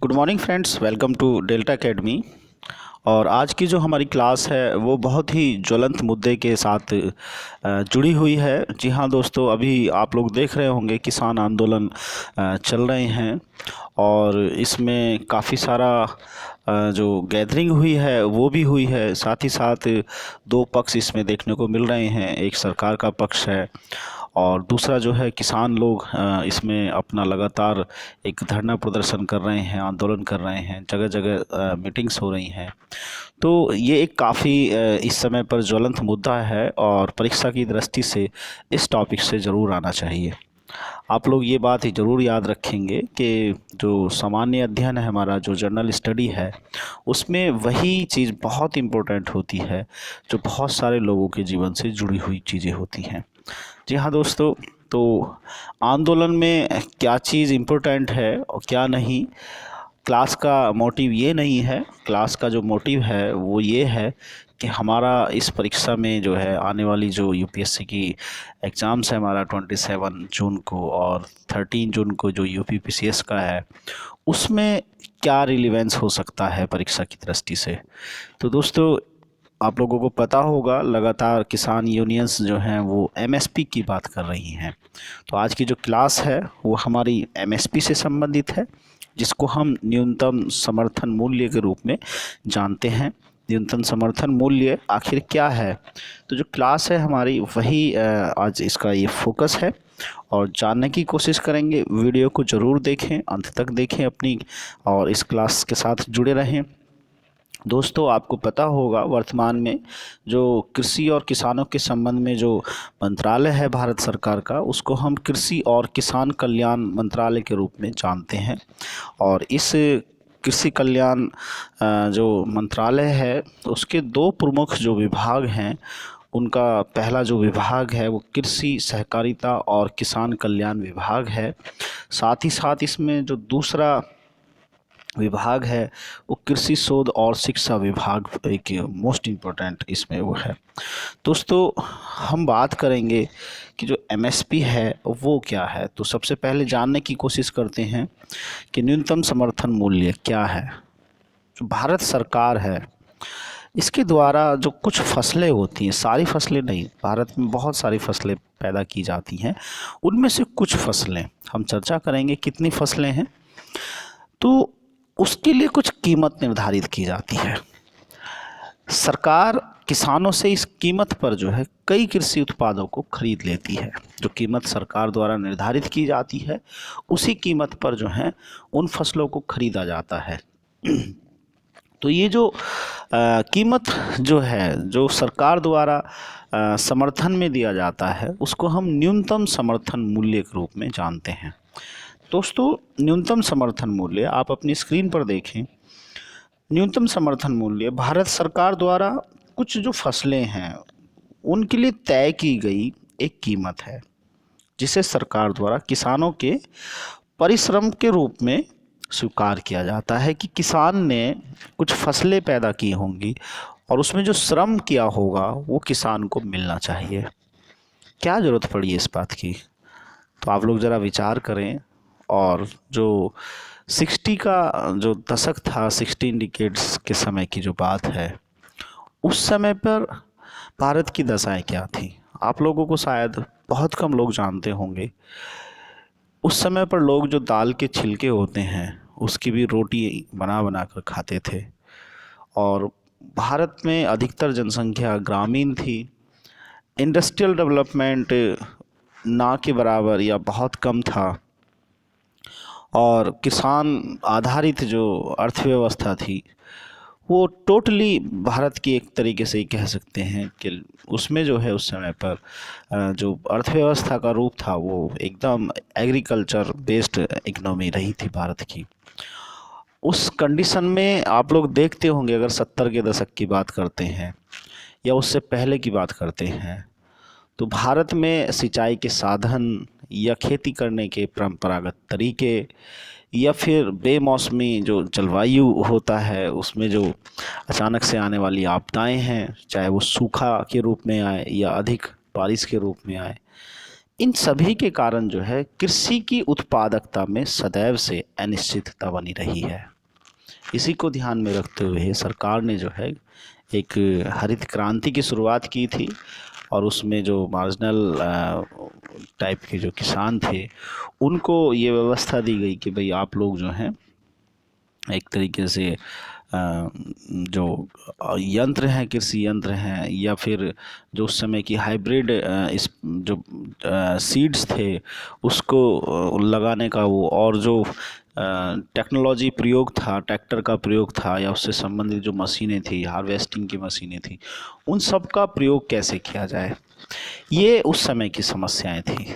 Good morning friends, welcome to Delta Academy. और आज की जो हमारी क्लास है वो बहुत ही ज्वलंत मुद्दे के साथ जुड़ी हुई है। जी हाँ दोस्तों, अभी आप लोग देख रहे होंगे किसान आंदोलन चल रहे हैं और इसमें काफ़ी सारा जो गैदरिंग हुई है वो भी हुई है। साथ ही साथ दो पक्ष इसमें देखने को मिल रहे हैं, एक सरकार का पक्ष है और दूसरा जो है किसान लोग इसमें अपना लगातार एक धरना प्रदर्शन कर रहे हैं, आंदोलन कर रहे हैं, जगह जगह मीटिंग्स हो रही हैं। तो ये एक काफ़ी इस समय पर ज्वलंत मुद्दा है और परीक्षा की दृष्टि से इस टॉपिक से ज़रूर आना चाहिए। आप लोग ये बात ही ज़रूर याद रखेंगे कि जो सामान्य अध्ययन है हमारा, जो जनरल स्टडी है, उसमें वही चीज़ बहुत इम्पोर्टेंट होती है जो बहुत सारे लोगों के जीवन से जुड़ी हुई चीज़ें होती हैं। जी हाँ दोस्तों, तो आंदोलन में क्या चीज़ इम्पोर्टेंट है और क्या नहीं, क्लास का मोटिव ये नहीं है। क्लास का जो मोटिव है वो ये है कि हमारा इस परीक्षा में जो है आने वाली जो यूपीएससी की एग्ज़ाम्स है हमारा 27 जून को और 13 जून को जो यूपीपीसीएस का है, उसमें क्या रिलेवेंस हो सकता है परीक्षा की दृष्टि से। तो दोस्तों, आप लोगों को पता होगा लगातार किसान यूनियंस जो हैं वो एमएसपी की बात कर रही हैं। तो आज की जो क्लास है वो हमारी एमएसपी से संबंधित है, जिसको हम न्यूनतम समर्थन मूल्य के रूप में जानते हैं। न्यूनतम समर्थन मूल्य आखिर क्या है, तो जो क्लास है हमारी वही आज इसका ये फोकस है और जानने की कोशिश करेंगे। वीडियो को ज़रूर देखें, अंत तक देखें अपनी और इस क्लास के साथ जुड़े रहें। दोस्तों, आपको पता होगा वर्तमान में जो कृषि और किसानों के संबंध में जो मंत्रालय है भारत सरकार का, उसको हम कृषि और किसान कल्याण मंत्रालय के रूप में जानते हैं। और इस कृषि कल्याण जो मंत्रालय है उसके दो प्रमुख जो विभाग हैं, उनका पहला जो विभाग है वो कृषि सहकारिता और किसान कल्याण विभाग है। साथ ही साथ इसमें जो दूसरा विभाग है वो कृषि शोध और शिक्षा विभाग, एक मोस्ट इम्पोर्टेंट इसमें वो है। दोस्तों, हम बात करेंगे कि जो एमएसपी है वो क्या है। तो सबसे पहले जानने की कोशिश करते हैं कि न्यूनतम समर्थन मूल्य क्या है। जो भारत सरकार है इसके द्वारा जो कुछ फसलें होती हैं, सारी फसलें नहीं, भारत में बहुत सारी फसलें पैदा की जाती हैं, उनमें से कुछ फसलें हम चर्चा करेंगे कितनी फसलें हैं। तो उसके लिए कुछ कीमत निर्धारित की जाती है। सरकार किसानों से इस कीमत पर जो है कई कृषि उत्पादों को खरीद लेती है। जो कीमत सरकार द्वारा निर्धारित की जाती है उसी कीमत पर जो है उन फसलों को खरीदा जाता है। तो ये जो कीमत जो है जो सरकार द्वारा समर्थन में दिया जाता है उसको हम न्यूनतम समर्थन मूल्य के रूप में जानते हैं। दोस्तों, न्यूनतम समर्थन मूल्य आप अपनी स्क्रीन पर देखें। न्यूनतम समर्थन मूल्य भारत सरकार द्वारा कुछ जो फसलें हैं उनके लिए तय की गई एक कीमत है, जिसे सरकार द्वारा किसानों के परिश्रम के रूप में स्वीकार किया जाता है कि किसान ने कुछ फसलें पैदा की होंगी और उसमें जो श्रम किया होगा वो किसान को मिलना चाहिए। क्या ज़रूरत पड़ी है इस बात की, तो आप लोग ज़रा विचार करें। और जो 60 का जो दशक था, 16 डिकेड्स के समय की जो बात है, उस समय पर भारत की दशाएं क्या थी, आप लोगों को शायद बहुत कम लोग जानते होंगे। उस समय पर लोग जो दाल के छिलके होते हैं उसकी भी रोटी बना बना कर खाते थे और भारत में अधिकतर जनसंख्या ग्रामीण थी। इंडस्ट्रियल डेवलपमेंट ना के बराबर या बहुत कम था और किसान आधारित जो अर्थव्यवस्था थी वो टोटली भारत की एक तरीके से ही कह सकते हैं कि उसमें जो है उस समय पर जो अर्थव्यवस्था का रूप था वो एकदम एग्रीकल्चर बेस्ड इकोनॉमी रही थी भारत की। उस कंडीशन में आप लोग देखते होंगे, अगर 70 के दशक की बात करते हैं या उससे पहले की बात करते हैं, तो भारत में सिंचाई के साधन या खेती करने के परंपरागत तरीके या फिर बेमौसमी जो जलवायु होता है उसमें जो अचानक से आने वाली आपदाएं हैं, चाहे वो सूखा के रूप में आए या अधिक बारिश के रूप में आए, इन सभी के कारण जो है कृषि की उत्पादकता में सदैव से अनिश्चितता बनी रही है। इसी को ध्यान में रखते हुए सरकार ने जो है एक हरित क्रांति की शुरुआत की थी, और उसमें जो मार्जिनल टाइप के जो किसान थे उनको ये व्यवस्था दी गई कि भाई आप लोग जो हैं एक तरीके से जो यंत्र हैं, कृषि यंत्र हैं, या फिर जो उस समय की हाइब्रिड इस जो सीड्स थे उसको लगाने का वो, और जो टेक्नोलॉजी प्रयोग था, ट्रैक्टर का प्रयोग था, या उससे संबंधित जो मशीनें थी, हार्वेस्टिंग की मशीनें थी, उन सब का प्रयोग कैसे किया जाए, ये उस समय की समस्याएं थी।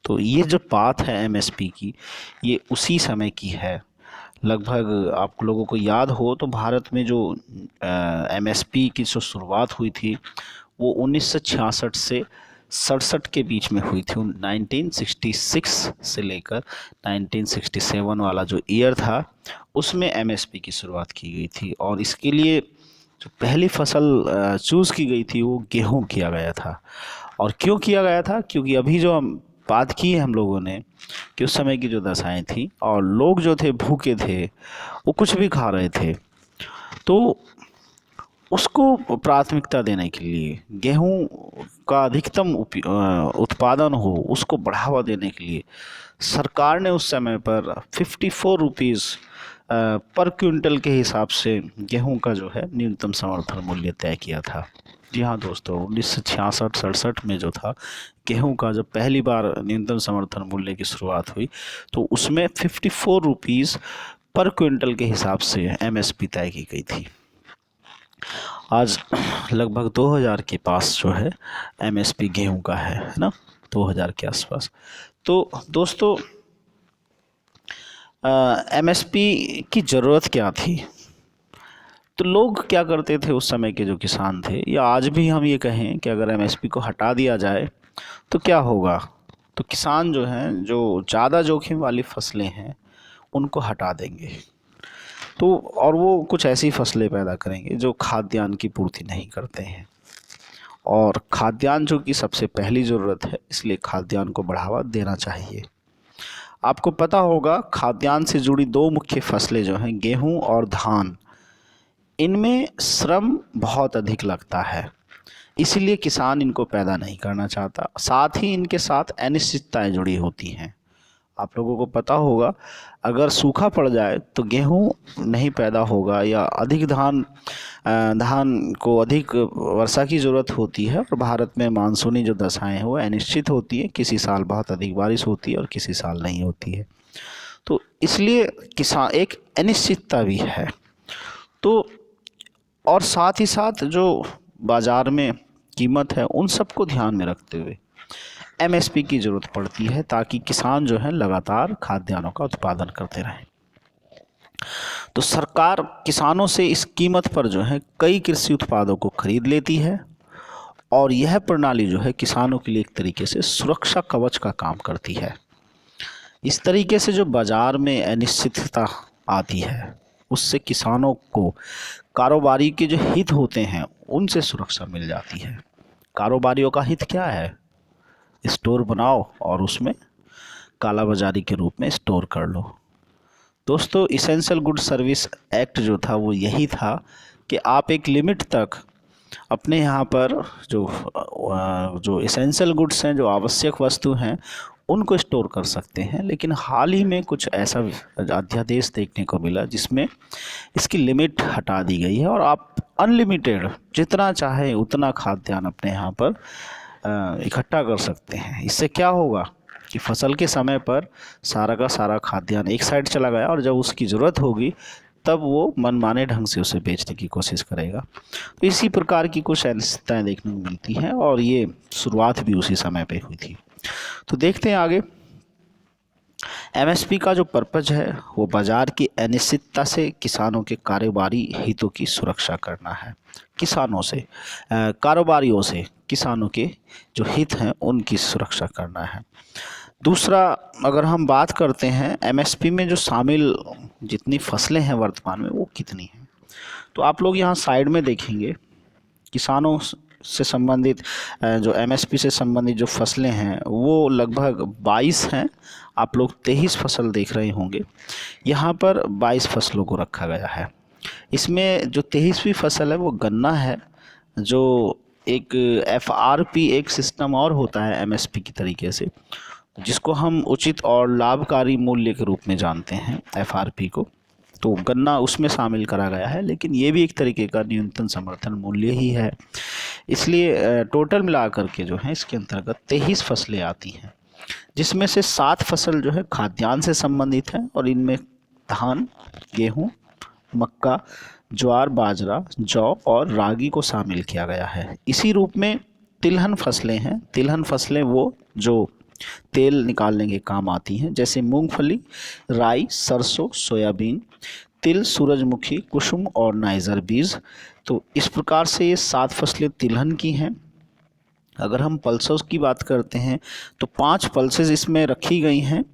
तो ये जो बात है एमएसपी की, ये उसी समय की है। लगभग आप लोगों को याद हो तो भारत में जो एमएसपी की जो शुरुआत हुई थी वो 1966 से 67 के बीच में हुई थी। 1966 से लेकर 1967 वाला जो ईयर था उसमें एमएसपी की शुरुआत की गई थी, और इसके लिए जो पहली फसल चूज़ की गई थी वो गेहूं किया गया था। और क्यों किया गया था? क्योंकि अभी जो हम बात की है हम लोगों ने कि उस समय की जो दशाएं थी और लोग जो थे भूखे थे, वो कुछ भी खा रहे थे, तो उसको प्राथमिकता देने के लिए, गेहूं का अधिकतम उत्पादन हो, उसको बढ़ावा देने के लिए सरकार ने उस समय पर 54 रुपीज़ पर क्विंटल के हिसाब से गेहूं का जो है न्यूनतम समर्थन मूल्य तय किया था। जी हाँ दोस्तों, 1966-67 में जो था गेहूं का जब पहली बार न्यूनतम समर्थन मूल्य की शुरुआत हुई तो उसमें 54 रुपीज़ पर क्विंटल के हिसाब से एमएसपी तय की गई थी। आज लगभग 2000 के पास जो है एमएसपी गेहूं का है ना, 2000 के आसपास। तो दोस्तों एमएसपी की ज़रूरत क्या थी? तो लोग क्या करते थे उस समय के जो किसान थे, या आज भी हम ये कहें कि अगर एमएसपी को हटा दिया जाए तो क्या होगा? तो किसान जो हैं, जो ज़्यादा जोखिम वाली फसलें हैं उनको हटा देंगे, तो और वो कुछ ऐसी फसलें पैदा करेंगे जो खाद्यान्न की पूर्ति नहीं करते हैं, और खाद्यान्न जो कि सबसे पहली ज़रूरत है, इसलिए खाद्यान्न को बढ़ावा देना चाहिए। आपको पता होगा खाद्यान्न से जुड़ी दो मुख्य फसलें जो हैं गेहूं और धान, इनमें श्रम बहुत अधिक लगता है, इसीलिए किसान इनको पैदा नहीं करना चाहता। साथ ही इनके साथ अनिश्चितताएं जुड़ी होती हैं। आप लोगों को पता होगा अगर सूखा पड़ जाए तो गेहूं नहीं पैदा होगा, या अधिक धान को अधिक वर्षा की ज़रूरत होती है, और भारत में मानसूनी जो दशाएं हैं वो अनिश्चित होती है, किसी साल बहुत अधिक बारिश होती है और किसी साल नहीं होती है, तो इसलिए किसान एक अनिश्चितता भी है। तो और साथ ही साथ जो बाज़ार में कीमत है उन सबको ध्यान में रखते हुए एमएसपी की ज़रूरत पड़ती है, ताकि किसान जो है लगातार खाद्यान्नों का उत्पादन करते रहें। तो सरकार किसानों से इस कीमत पर जो है कई कृषि उत्पादों को खरीद लेती है, और यह प्रणाली जो है किसानों के लिए एक तरीके से सुरक्षा कवच का काम करती है। इस तरीके से जो बाज़ार में अनिश्चितता आती है उससे किसानों को कारोबारी के जो हित होते हैं उनसे सुरक्षा मिल जाती है। कारोबारियों का हित क्या है? स्टोर बनाओ और उसमें काला बाजारी के रूप में स्टोर कर लो। दोस्तों, इसेंशियल गुड सर्विस एक्ट जो था वो यही था कि आप एक लिमिट तक अपने यहाँ पर जो इसेंशियल गुड्स हैं, जो आवश्यक वस्तु हैं, उनको स्टोर कर सकते हैं। लेकिन हाल ही में कुछ ऐसा अध्यादेश देखने को मिला जिसमें इसकी लिमिट हटा दी गई है, और आप अनलिमिटेड जितना चाहे उतना खाद्यान्न अपने यहाँ पर इकट्ठा कर सकते हैं। इससे क्या होगा कि फसल के समय पर सारा का सारा खाद्यान्न एक साइड चला गया, और जब उसकी ज़रूरत होगी तब वो मनमाने ढंग से उसे बेचने की कोशिश करेगा। तो इसी प्रकार की कुछ अनिश्चितताएं देखने को मिलती हैं, और ये शुरुआत भी उसी समय पे हुई थी। तो देखते हैं आगे। एमएसपी का जो पर्पज है वो बाज़ार की अनिश्चितता से किसानों के कारोबारी हितों की सुरक्षा करना है। किसानों से कारोबारियों से किसानों के जो हित हैं उनकी सुरक्षा करना है। दूसरा, अगर हम बात करते हैं एमएसपी में जो शामिल जितनी फसलें हैं वर्तमान में वो कितनी हैं, तो आप लोग यहाँ साइड में देखेंगे किसानों से संबंधित जो एमएसपी से संबंधित जो फसलें हैं वो लगभग 22 हैं, आप लोग 23 फसल देख रहे होंगे, यहाँ पर 22 फसलों को रखा गया है। इसमें जो 23वीं फसल है वो गन्ना है, जो एक FRP एक सिस्टम और होता है MSP की तरीके से, जिसको हम उचित और लाभकारी मूल्य के रूप में जानते हैं FRP को। तो गन्ना उसमें शामिल करा गया है, लेकिन ये भी एक तरीके का न्यूनतम समर्थन मूल्य ही है। इसलिए टोटल मिलाकर के जो है इसके अंतर्गत 23 फसलें आती हैं, जिसमें से 7 फसल जो है खाद्यान्न से संबंधित है, और इनमें धान, गेहूँ, मक्का, ज्वार, बाजरा, जौ और रागी को शामिल किया गया है। इसी रूप में तिलहन फसलें हैं। तिलहन फसलें वो जो तेल निकालने के काम आती हैं, जैसे मूंगफली, राई, सरसों, सोयाबीन, तिल, सूरजमुखी, कुसुम और नाइजर बीज। तो इस प्रकार से ये 7 फसलें तिलहन की हैं। अगर हम पल्सेस की बात करते हैं तो 5 पल्सेस इसमें रखी गई हैं,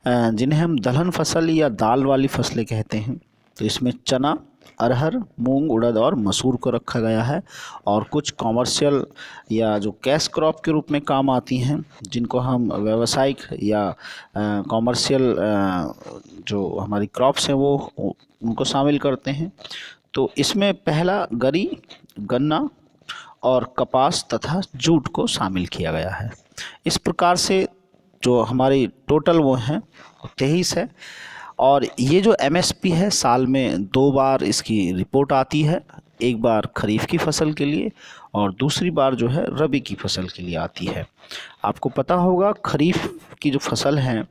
जिन्हें हम दलहन फसल या दाल वाली फसलें कहते हैं। तो इसमें चना, अरहर, मूंग, उड़द और मसूर को रखा गया है, और कुछ कॉमर्शियल या जो कैश क्रॉप के रूप में काम आती हैं, जिनको हम व्यावसायिक या कॉमर्शियल जो हमारी क्रॉप्स हैं वो उनको शामिल करते हैं। तो इसमें पहला गरी, गन्ना और कपास तथा जूट को शामिल किया गया है। इस प्रकार से जो हमारी टोटल वो हैं 23 है। और ये जो MSP है, साल में 2 बार इसकी रिपोर्ट आती है, एक बार खरीफ की फसल के लिए और दूसरी बार जो है रबी की फसल के लिए आती है। आपको पता होगा खरीफ की जो फसल है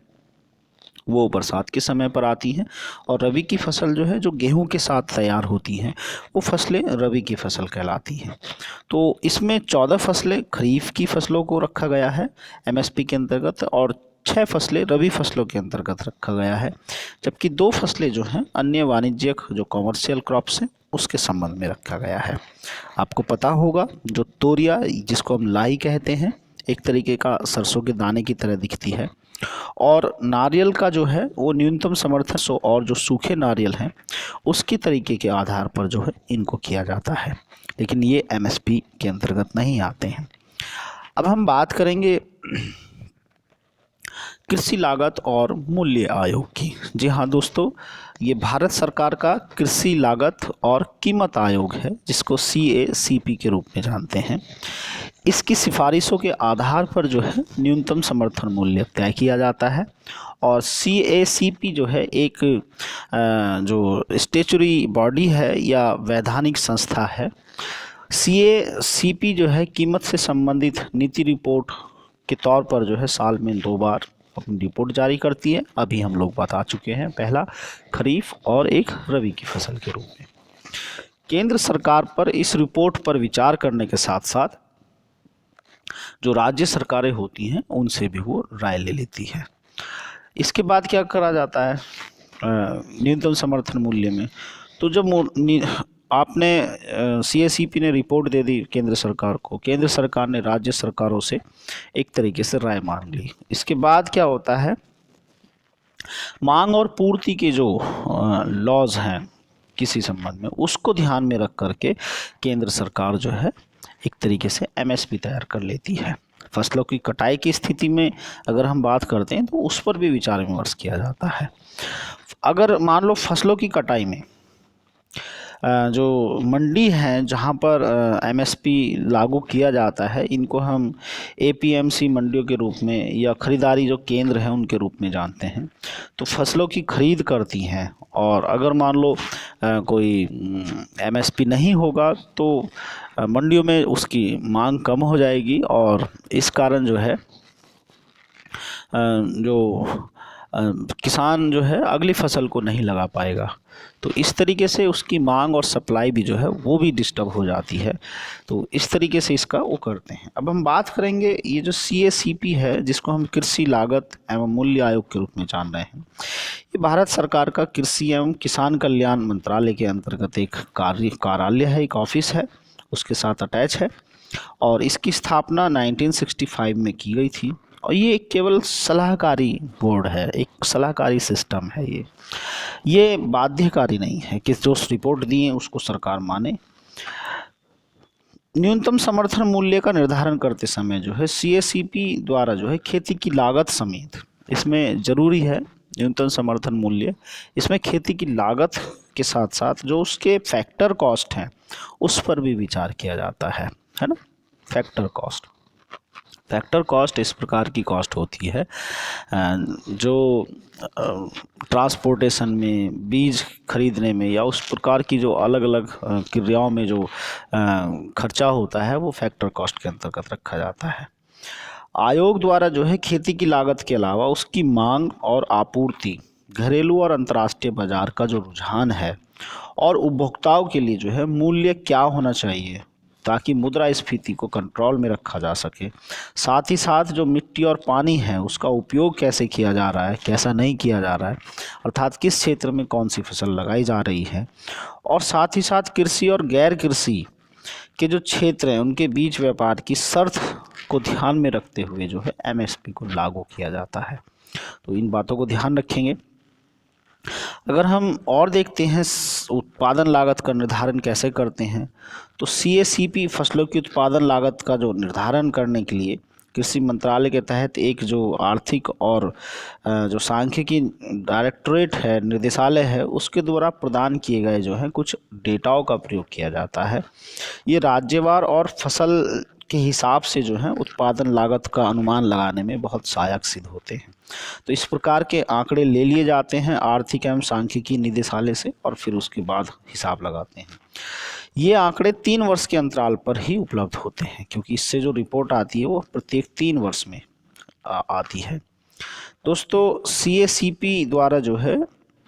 वो बरसात के समय पर आती हैं, और रबी की फसल जो है जो गेहूं के साथ तैयार होती हैं वो फसलें रबी की फसल कहलाती हैं। तो इसमें 14 फसलें खरीफ की फसलों को रखा गया है MSP के अंतर्गत, और 6 फसलें रबी फसलों के अंतर्गत रखा गया है, जबकि 2 फसलें जो हैं अन्य वाणिज्यिक जो कॉमर्शियल क्रॉप्स हैं उसके संबंध में रखा गया है। आपको पता होगा जो तोरिया, जिसको हम लाई कहते हैं, एक तरीके का सरसों के दाने की तरह दिखती है, और नारियल का जो है वो न्यूनतम समर्थन और जो सूखे नारियल हैं उसकी तरीके के आधार पर जो है इनको किया जाता है, लेकिन ये MSP के अंतर्गत नहीं आते हैं। अब हम बात करेंगे कृषि लागत और मूल्य आयोग की। जी हाँ दोस्तों, ये भारत सरकार का कृषि लागत और कीमत आयोग है, जिसको CACP के रूप में जानते हैं। इसकी सिफारिशों के आधार पर जो है न्यूनतम समर्थन मूल्य तय किया जाता है, और CACP जो है एक जो स्टेचुरी बॉडी है या वैधानिक संस्था है। CACP जो है कीमत से संबंधित नीति रिपोर्ट के तौर पर जो है साल में 2 बार अपनी रिपोर्ट जारी करती है। अभी हम लोग बता चुके हैं, पहला खरीफ और एक रबी की फसल के रूप में। केंद्र सरकार पर इस रिपोर्ट पर विचार करने के साथ साथ जो राज्य सरकारें होती हैं उनसे भी वो राय ले लेती है। इसके बाद क्या करा जाता है न्यूनतम समर्थन मूल्य में? तो जब आपने CACP ने रिपोर्ट दे दी केंद्र सरकार को, केंद्र सरकार ने राज्य सरकारों से एक तरीके से राय मांग ली। इसके बाद क्या होता है, मांग और पूर्ति के जो लॉज हैं किसी संबंध में, उसको ध्यान में रख करके केंद्र सरकार जो है एक तरीके से MSP तैयार कर लेती है। फसलों की कटाई की स्थिति में अगर हम बात करते हैं तो उस पर भी विचार विमर्श किया जाता है। अगर मान लो फसलों की कटाई में जो मंडी हैं जहां पर MSP लागू किया जाता है, इनको हम APMC मंडियों के रूप में या खरीदारी जो केंद्र हैं उनके रूप में जानते हैं। तो फसलों की खरीद करती हैं, और अगर मान लो कोई MSP नहीं होगा तो मंडियों में उसकी मांग कम हो जाएगी, और इस कारण जो है जो किसान जो है अगली फसल को नहीं लगा पाएगा। तो इस तरीके से उसकी मांग और सप्लाई भी जो है वो भी डिस्टर्ब हो जाती है। तो इस तरीके से इसका वो करते हैं। अब हम बात करेंगे ये जो CACP है, जिसको हम कृषि लागत एवं मूल्य आयोग के रूप में जान रहे हैं, ये भारत सरकार का कृषि एवं किसान कल्याण मंत्रालय के अंतर्गत एक कार्यालय है, एक ऑफिस है, उसके साथ अटैच है, और इसकी स्थापना 1965 में की गई थी। और ये एक केवल सलाहकारी बोर्ड है, एक सलाहकारी सिस्टम है। ये बाध्यकारी नहीं है कि जो रिपोर्ट दी है उसको सरकार माने। न्यूनतम समर्थन मूल्य का निर्धारण करते समय जो है CACP द्वारा जो है खेती की लागत समेत इसमें ज़रूरी है न्यूनतम समर्थन मूल्य। इसमें खेती की लागत के साथ साथ जो उसके फैक्टर कॉस्ट हैं उस पर भी विचार किया जाता है ना। फैक्टर कॉस्ट इस प्रकार की कॉस्ट होती है जो ट्रांसपोर्टेशन में, बीज खरीदने में या उस प्रकार की जो अलग अलग क्रियाओं में जो खर्चा होता है वो फैक्टर कॉस्ट के अंतर्गत रखा जाता है। आयोग द्वारा जो है खेती की लागत के अलावा उसकी मांग और आपूर्ति, घरेलू और अंतर्राष्ट्रीय बाजार का जो रुझान है और उपभोक्ताओं के लिए जो है मूल्य क्या होना चाहिए ताकि मुद्रास्फीति को कंट्रोल में रखा जा सके, साथ ही साथ जो मिट्टी और पानी है उसका उपयोग कैसे किया जा रहा है, कैसा नहीं किया जा रहा है, अर्थात किस क्षेत्र में कौन सी फसल लगाई जा रही है, और साथ ही साथ कृषि और गैर कृषि के जो क्षेत्र हैं उनके बीच व्यापार की शर्त को ध्यान में रखते हुए जो है एमएसपी को लागू किया जाता है। तो इन बातों को ध्यान रखेंगे। अगर हम और देखते हैं उत्पादन लागत का निर्धारण कैसे करते हैं, तो सीएसीपी फसलों की उत्पादन लागत का जो निर्धारण करने के लिए कृषि मंत्रालय के तहत एक जो आर्थिक और जो सांख्यिकी डायरेक्टरेट है, निर्देशालय है, उसके द्वारा प्रदान किए गए जो है कुछ डेटाओं का प्रयोग किया जाता है। ये राज्यवार और फसल के हिसाब से जो है उत्पादन लागत का अनुमान लगाने में बहुत सहायक सिद्ध होते हैं। तो इस प्रकार के आंकड़े ले लिए जाते हैं आर्थिक एवं सांख्यिकी निदेशालय से और फिर उसके बाद हिसाब लगाते हैं। ये आंकड़े 3 वर्ष के अंतराल पर ही उपलब्ध होते हैं क्योंकि इससे जो रिपोर्ट आती है वो प्रत्येक 3 वर्ष में आती है। दोस्तों सीएसीपी द्वारा जो है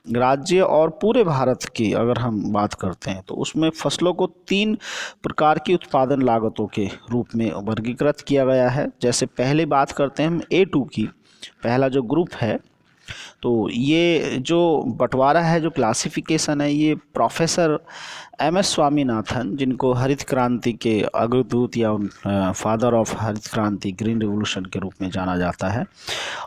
राज्य और पूरे भारत की अगर हम बात करते हैं तो उसमें फसलों को 3 प्रकार की उत्पादन लागतों के रूप में वर्गीकृत किया गया है। जैसे पहले बात करते हैं हम A2 की, पहला जो ग्रुप है, तो ये जो बंटवारा है, जो क्लासिफिकेशन है, ये प्रोफेसर एमएस स्वामीनाथन, जिनको हरित क्रांति के अग्रदूत या फादर ऑफ हरित क्रांति, ग्रीन रिवॉल्यूशन के रूप में जाना जाता है,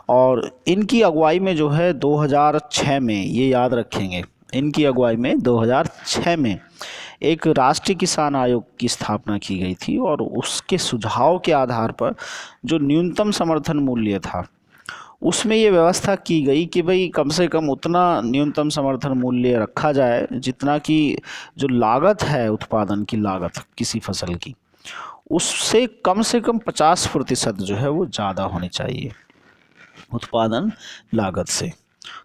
और इनकी अगुवाई में जो है 2006 में, ये याद रखेंगे, इनकी अगुवाई में 2006 में एक राष्ट्रीय किसान आयोग की स्थापना की गई थी और उसके सुझाव के आधार पर जो न्यूनतम समर्थन मूल्य था उसमें ये व्यवस्था की गई कि भाई कम से कम उतना न्यूनतम समर्थन मूल्य रखा जाए जितना कि जो लागत है, उत्पादन की लागत किसी फसल की, उससे कम से कम 50% जो है वो ज़्यादा होनी चाहिए उत्पादन लागत से।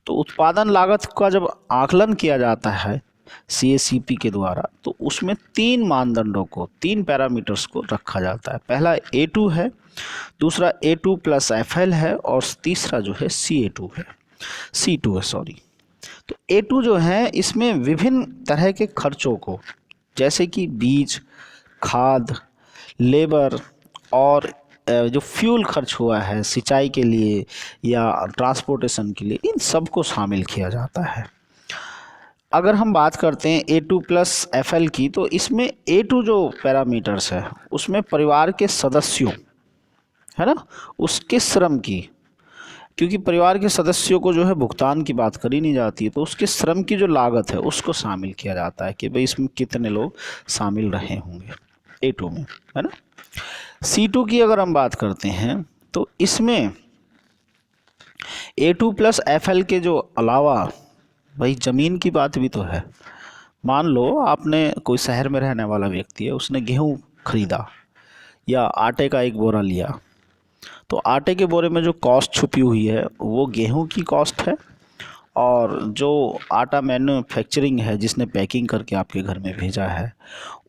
तो उत्पादन लागत का जब आकलन किया जाता है सीएसीपी के द्वारा तो उसमें 3 मानदंडों को, 3 पैरामीटर्स को रखा जाता है। पहला A2 है, दूसरा A2 प्लस FL है और तीसरा जो है C2 है सॉरी। तो A2 जो है इसमें विभिन्न तरह के खर्चों को, जैसे कि बीज, खाद, लेबर और जो फ्यूल खर्च हुआ है सिंचाई के लिए या ट्रांसपोर्टेशन के लिए, इन सब को शामिल किया जाता है। अगर हम बात करते हैं A2 प्लस FL की, तो इसमें A2 जो पैरामीटर्स है उसमें परिवार के सदस्यों, है ना, उसके श्रम की, क्योंकि परिवार के सदस्यों को जो है भुगतान की बात करी नहीं जाती है, तो उसके श्रम की जो लागत है उसको शामिल किया जाता है कि भाई इसमें कितने लोग शामिल रहे होंगे A2 में, है ना। C2 की अगर हम बात करते हैं तो इसमें A2 प्लस FL के जो अलावा भाई ज़मीन की बात भी तो है। मान लो आपने, कोई शहर में रहने वाला व्यक्ति है, उसने गेहूँ खरीदा या आटे का एक बोरा लिया, तो आटे के बोरे में जो कॉस्ट छुपी हुई है वो गेहूं की कॉस्ट है, और जो आटा मैन्युफैक्चरिंग है जिसने पैकिंग करके आपके घर में भेजा है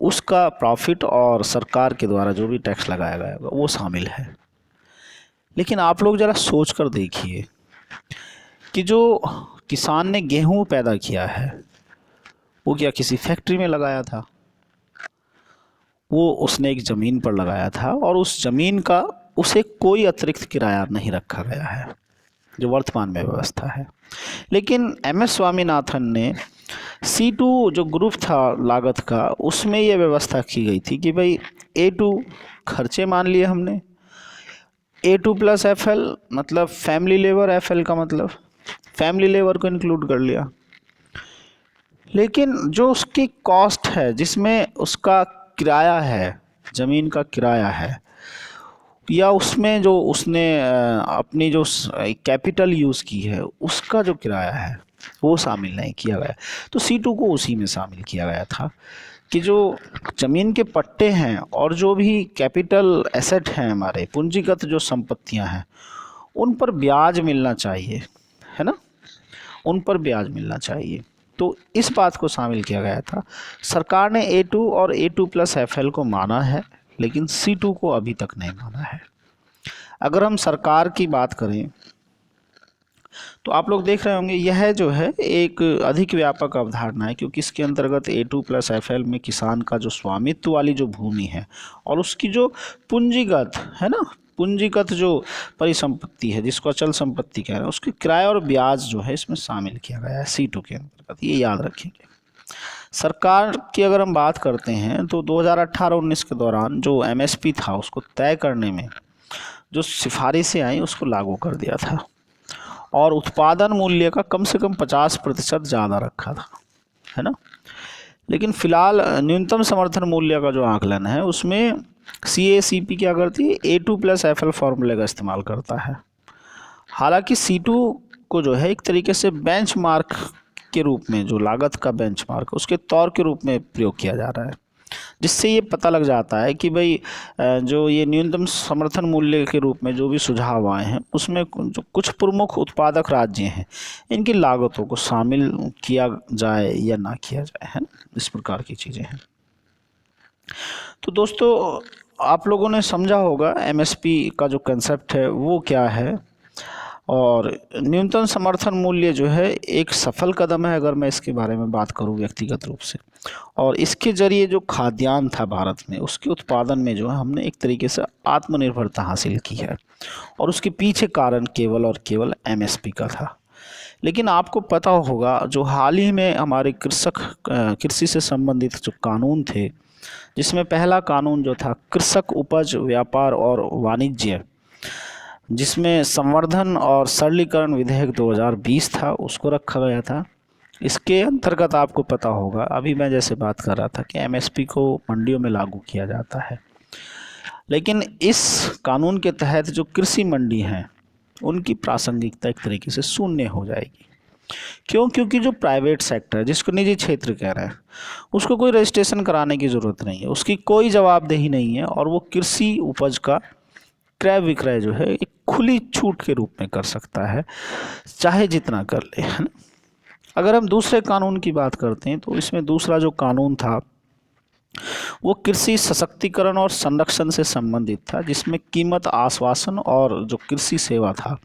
उसका प्रॉफिट और सरकार के द्वारा जो भी टैक्स लगाया गया होगा वो शामिल है। लेकिन आप लोग ज़रा सोच कर देखिए कि जो किसान ने गेहूं पैदा किया है वो क्या किसी फैक्ट्री में लगाया था? वो उसने एक ज़मीन पर लगाया था और उस ज़मीन का उसे कोई अतिरिक्त किराया नहीं रखा गया है जो वर्तमान में व्यवस्था है। लेकिन एमएस स्वामीनाथन ने C2 जो ग्रुप था लागत का, उसमें ये व्यवस्था की गई थी कि भाई A2 खर्चे मान लिए हमने, A2 प्लस FL मतलब फैमिली लेबर, FL का मतलब फैमिली लेबर को इंक्लूड कर लिया, लेकिन जो उसकी कॉस्ट है जिसमें उसका किराया है, ज़मीन का किराया है, या उसमें जो उसने अपनी जो कैपिटल यूज़ की है उसका जो किराया है वो शामिल नहीं किया गया। तो C2 को उसी में शामिल किया गया था कि जो ज़मीन के पट्टे हैं और जो भी कैपिटल एसेट हैं, हमारे पूंजीगत जो संपत्तियां हैं, उन पर ब्याज मिलना चाहिए, है ना, उन पर ब्याज मिलना चाहिए। तो इस बात को शामिल किया गया था। सरकार ने A2 और A2+FL को माना है, लेकिन C2 को अभी तक नहीं माना है। अगर हम सरकार की बात करें तो आप लोग देख रहे होंगे यह जो है एक अधिक व्यापक अवधारणा है, क्योंकि इसके अंतर्गत A2+FL में किसान का जो स्वामित्व वाली जो भूमि है और उसकी जो पूंजीगत है ना, पूंजीगत जो परिसंपत्ति है जिसको अचल संपत्ति कह रहे हैं, उसके किराया और ब्याज जो है इसमें शामिल किया गया है C2 के अंतर्गत, ये याद रखेंगे। सरकार की अगर हम बात करते हैं तो 2018-19 के दौरान जो MSP था उसको तय करने में जो सिफारिशें आई उसको लागू कर दिया था और उत्पादन मूल्य का कम से कम 50% ज़्यादा रखा था, है ना। लेकिन फ़िलहाल न्यूनतम समर्थन मूल्य का जो आकलन है उसमें CACP क्या करती है, A2+FL फॉर्मूले का इस्तेमाल करता है। हालांकि C2 को जो है एक तरीके से बेंचमार्क के रूप में, जो लागत का बेंचमार्क उसके तौर के रूप में प्रयोग किया जा रहा है, जिससे ये पता लग जाता है कि भाई जो ये न्यूनतम समर्थन मूल्य के रूप में जो भी सुझाव आए हैं उसमें जो कुछ प्रमुख उत्पादक राज्य हैं इनकी लागतों को शामिल किया जाए या ना किया जाए, है ना, इस प्रकार की चीज़ें हैं। तो दोस्तों आप लोगों ने समझा होगा MSP का जो कंसेप्ट है वो क्या है, और न्यूनतम समर्थन मूल्य जो है एक सफल कदम है अगर मैं इसके बारे में बात करूं व्यक्तिगत रूप से, और इसके ज़रिए जो खाद्यान्न था भारत में उसके उत्पादन में जो है हमने एक तरीके से आत्मनिर्भरता हासिल की है, और उसके पीछे कारण केवल और केवल MSP का था। लेकिन आपको पता होगा जो हाल ही में हमारे कृषि से संबंधित जो कानून थे, जिसमें पहला कानून जो था कृषक उपज व्यापार और वाणिज्य, जिसमें संवर्धन और सरलीकरण विधेयक 2020 था, उसको रखा गया था। इसके अंतर्गत आपको पता होगा, अभी मैं जैसे बात कर रहा था कि MSP को मंडियों में लागू किया जाता है, लेकिन इस कानून के तहत जो कृषि मंडी हैं उनकी प्रासंगिकता एक तरीके से शून्य हो जाएगी। क्यों? क्योंकि जो प्राइवेट सेक्टर है, जिसको निजी क्षेत्र कह रहे हैं, उसको कोई रजिस्ट्रेशन कराने की ज़रूरत नहीं है, उसकी कोई जवाबदेही नहीं है, और वो कृषि उपज का क्रय विक्रय जो है एक खुली छूट के रूप में कर सकता है, चाहे जितना कर ले, है ना। अगर हम दूसरे कानून की बात करते हैं तो इसमें दूसरा जो कानून था वो कृषि सशक्तिकरण और संरक्षण से संबंधित था, जिसमें कीमत आश्वासन और जो कृषि सेवा था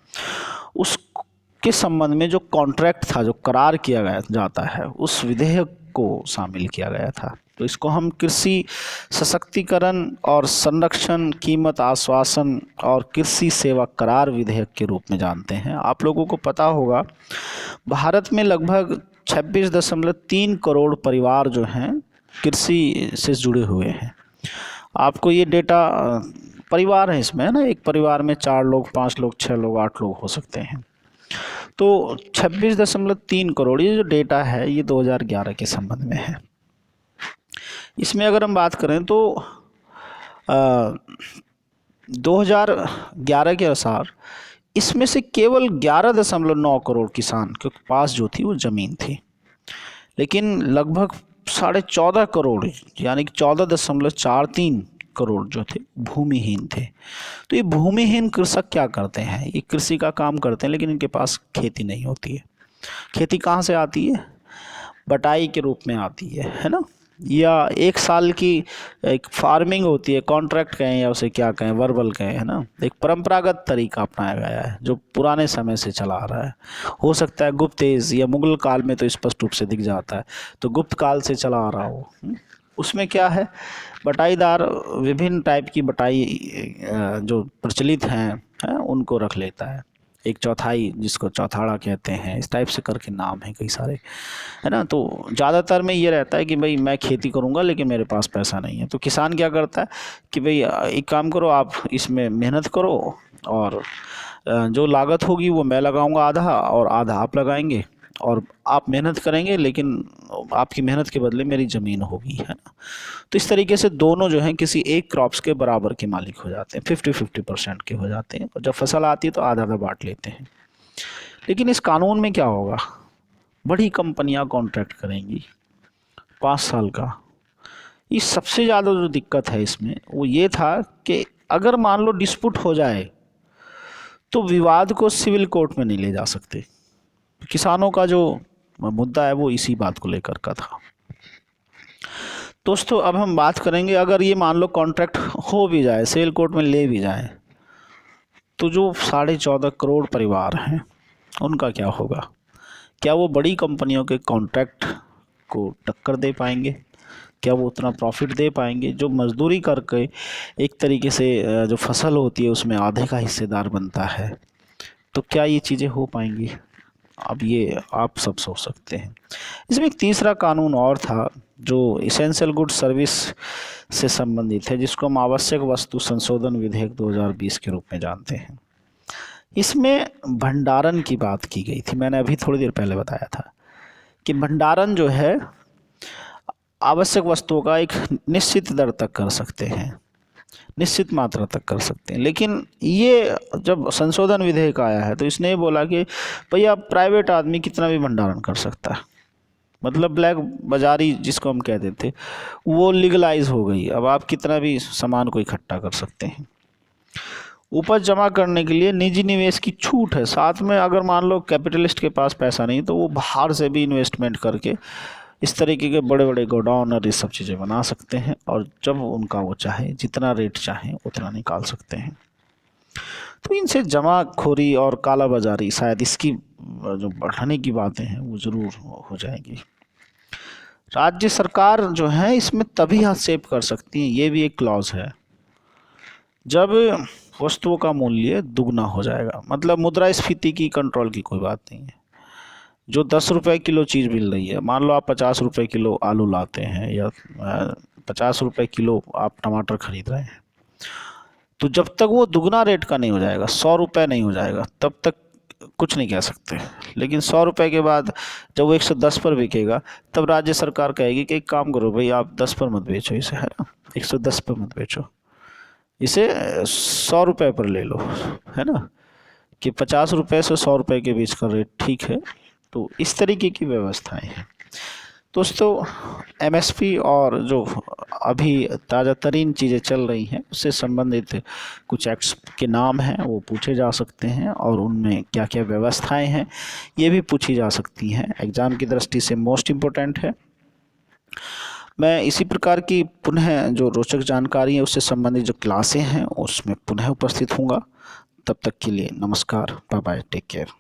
उसके संबंध में जो कॉन्ट्रैक्ट था, जो करार किया गया जाता है, उस विधेयक को शामिल किया गया था। तो इसको हम कृषि सशक्तिकरण और संरक्षण, कीमत आश्वासन और कृषि सेवा करार विधेयक के रूप में जानते हैं। आप लोगों को पता होगा भारत में लगभग 26.3 करोड़ परिवार जो हैं कृषि से जुड़े हुए हैं। आपको ये डेटा, परिवार है इसमें, है ना, एक परिवार में 4 लोग, 5 लोग, 6 लोग, 8 लोग हो सकते हैं। तो 26.3 करोड़ ये जो डेटा है ये 2011 के संबंध में है। इसमें अगर हम बात करें तो 2011 के अनुसार इसमें से केवल 11.9 करोड़ किसान के पास जो थी वो ज़मीन थी, लेकिन लगभग 14.5 करोड़ यानी कि 14.43 करोड़ जो थे भूमिहीन थे। तो ये भूमिहीन कृषक क्या करते हैं, ये कृषि का काम करते हैं लेकिन इनके पास खेती नहीं होती है। खेती कहाँ से आती है? बटाई के रूप में आती है ना, या 1 साल की एक फार्मिंग होती है, कॉन्ट्रैक्ट कहें या उसे क्या कहें, वर्बल कहें, है ना। एक परंपरागत तरीका अपनाया गया है जो पुराने समय से चला आ रहा है। हो सकता है गुप्त एज या मुगल काल में तो स्पष्ट रूप से दिख जाता है, तो गुप्त काल से चला आ रहा हो। उसमें क्या है, बटाईदार विभिन्न टाइप की बटाई जो प्रचलित हैं उनको रख लेता है। एक चौथाई जिसको चौथाड़ा कहते हैं, इस टाइप से करके नाम है कई सारे, है ना। तो ज़्यादातर में ये रहता है कि भाई मैं खेती करूँगा लेकिन मेरे पास पैसा नहीं है, तो किसान क्या करता है कि भाई एक काम करो, आप इसमें मेहनत करो और जो लागत होगी वो मैं लगाऊंगा आधा और आधा आप लगाएंगे, और आप मेहनत करेंगे लेकिन आपकी मेहनत के बदले मेरी ज़मीन होगी, है ना। तो इस तरीके से दोनों जो हैं किसी एक क्रॉप्स के बराबर के मालिक हो जाते हैं, 50-50% के हो जाते हैं, और जब फसल आती है तो आधा आधा बांट लेते हैं। लेकिन इस कानून में क्या होगा, बड़ी कंपनियां कॉन्ट्रैक्ट करेंगी 5 साल का। ये सबसे ज़्यादा जो दिक्कत है इसमें वो ये था कि अगर मान लो डिस्प्यूट हो जाए तो विवाद को सिविल कोर्ट में नहीं ले जा सकते। किसानों का जो मुद्दा है वो इसी बात को लेकर का था। दोस्तों अब हम बात करेंगे, अगर ये मान लो कॉन्ट्रैक्ट हो भी जाए, सिविल कोर्ट में ले भी जाए, तो जो 14.5 करोड़ परिवार हैं उनका क्या होगा। क्या वो बड़ी कंपनियों के कॉन्ट्रैक्ट को टक्कर दे पाएंगे? क्या वो उतना प्रॉफिट दे पाएंगे? जो मजदूरी करके एक तरीके से जो फसल होती है उसमें आधे का हिस्सेदार बनता है, तो क्या ये चीज़ें हो पाएंगी? अब ये आप सब सोच सकते हैं। इसमें एक तीसरा कानून और था जो इसेंशियल गुड सर्विस से संबंधित है, जिसको हम आवश्यक वस्तु संशोधन विधेयक 2020 के रूप में जानते हैं। इसमें भंडारण की बात की गई थी। मैंने अभी थोड़ी देर पहले बताया था कि भंडारण जो है आवश्यक वस्तुओं का एक निश्चित दर तक कर सकते हैं, निश्चित मात्रा तक कर सकते हैं। लेकिन ये जब संशोधन विधेयक आया है तो इसने ये बोला कि भैया प्राइवेट आदमी कितना भी भंडारण कर सकता है, मतलब ब्लैक बाजारी जिसको हम कहते थे वो लीगलाइज हो गई। अब आप कितना भी सामान को इकट्ठा कर सकते हैं। उपज जमा करने के लिए निजी निवेश की छूट है। साथ में अगर मान लो कैपिटलिस्ट के पास पैसा नहीं तो वो बाहर से भी इन्वेस्टमेंट करके इस तरीके के बड़े बड़े गोडाउन और ये सब चीज़ें बना सकते हैं, और जब उनका वो चाहे जितना रेट चाहे उतना निकाल सकते हैं। तो इनसे जमाखोरी और काला बाजारी शायद इसकी जो बढ़ाने की बातें हैं वो ज़रूर हो जाएंगी। राज्य सरकार जो है इसमें तभी हस्तक्षेप कर सकती है, ये भी एक क्लॉज है, जब वस्तुओं का मूल्य दुगना हो जाएगा। मतलब मुद्रास्फीति की कंट्रोल की कोई बात नहीं है। जो 10 रुपये किलो चीज़ मिल रही है, मान लो आप 50 रुपये किलो आलू लाते हैं या 50 रुपये किलो आप टमाटर खरीद रहे हैं, तो जब तक वो दुगना रेट का नहीं हो जाएगा, 100 रुपये नहीं हो जाएगा, तब तक कुछ नहीं कह सकते। लेकिन 100 रुपये के बाद जब वो 110 पर बिकेगा तब राज्य सरकार कहेगी कि एक काम करो भाई, आप 10 पर मत बेचो इसे, है ना, 110 पर मत बेचो, इसे 100 रुपये पर ले लो, है ना, कि 50 रुपये से 100 रुपये के बीच का रेट ठीक है। तो इस तरीके की व्यवस्थाएं हैं। दोस्तों एमएसपी और जो अभी ताज़ा तरीन चीज़ें चल रही हैं उससे संबंधित कुछ एक्ट्स के नाम हैं वो पूछे जा सकते हैं, और उनमें क्या क्या व्यवस्थाएं हैं ये भी पूछी जा सकती हैं। एग्ज़ाम की दृष्टि से मोस्ट इम्पोर्टेंट है। मैं इसी प्रकार की पुनः जो रोचक जानकारी है उससे संबंधित जो क्लासें हैं उसमें पुनः उपस्थित हूँगा। तब तक के लिए नमस्कार, बाय बाय, टेक केयर।